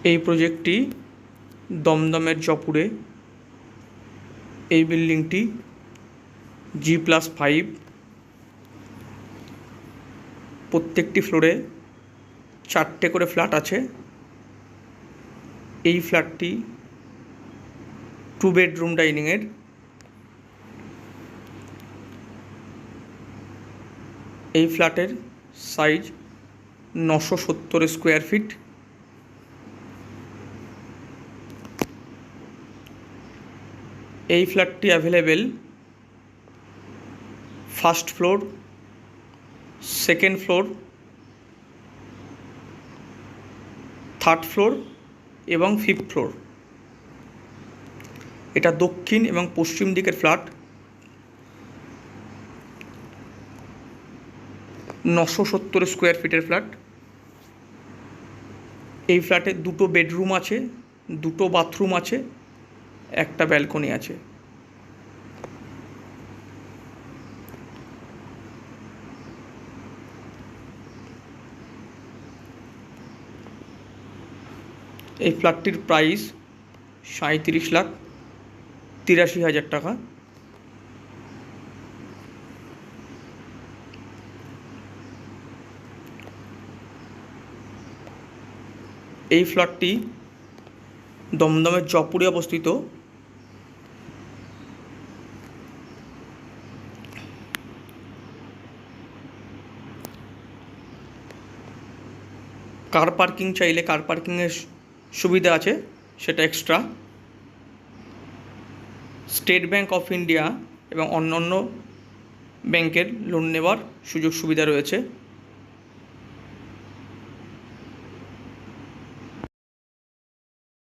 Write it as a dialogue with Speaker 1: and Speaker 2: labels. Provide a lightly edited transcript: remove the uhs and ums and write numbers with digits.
Speaker 1: এই প্রজেক্টটি দমদমের জপুরে। এই বিল্ডিংটি G+5। প্রত্যেকটি ফ্লোরে 4টে করে ফ্ল্যাট আছে। এই ফ্ল্যাটটি 2 বেডরুম ডাইনিংয়ের। এই ফ্ল্যাটের সাইজ 970 স্কোয়ার ফিট। এই ফ্ল্যাটটি available first floor, second floor, third floor এবং ফিফথ ফ্লোর। এটা দক্ষিণ এবং পশ্চিম দিকের ফ্ল্যাট। 970 স্কোয়ার ফিটের ফ্ল্যাট। এই ফ্ল্যাটে 2টো বেডরুম আছে, 2টো বাথরুম আছে, একটা ব্যালকনি আছে। এই ফ্ল্যাটটির প্রাইস 37,83,000 টাকা। এই ফ্ল্যাটটি দমদমের জপুরে অবস্থিত। কার পার্কিং চাইলে কার পার্কিংয়ের সুবিধা আছে, সেটা extra. State bank of India এবং অন্যান্য ব্যাংকের লোন নেওয়ার সুযোগ সুবিধা রয়েছে।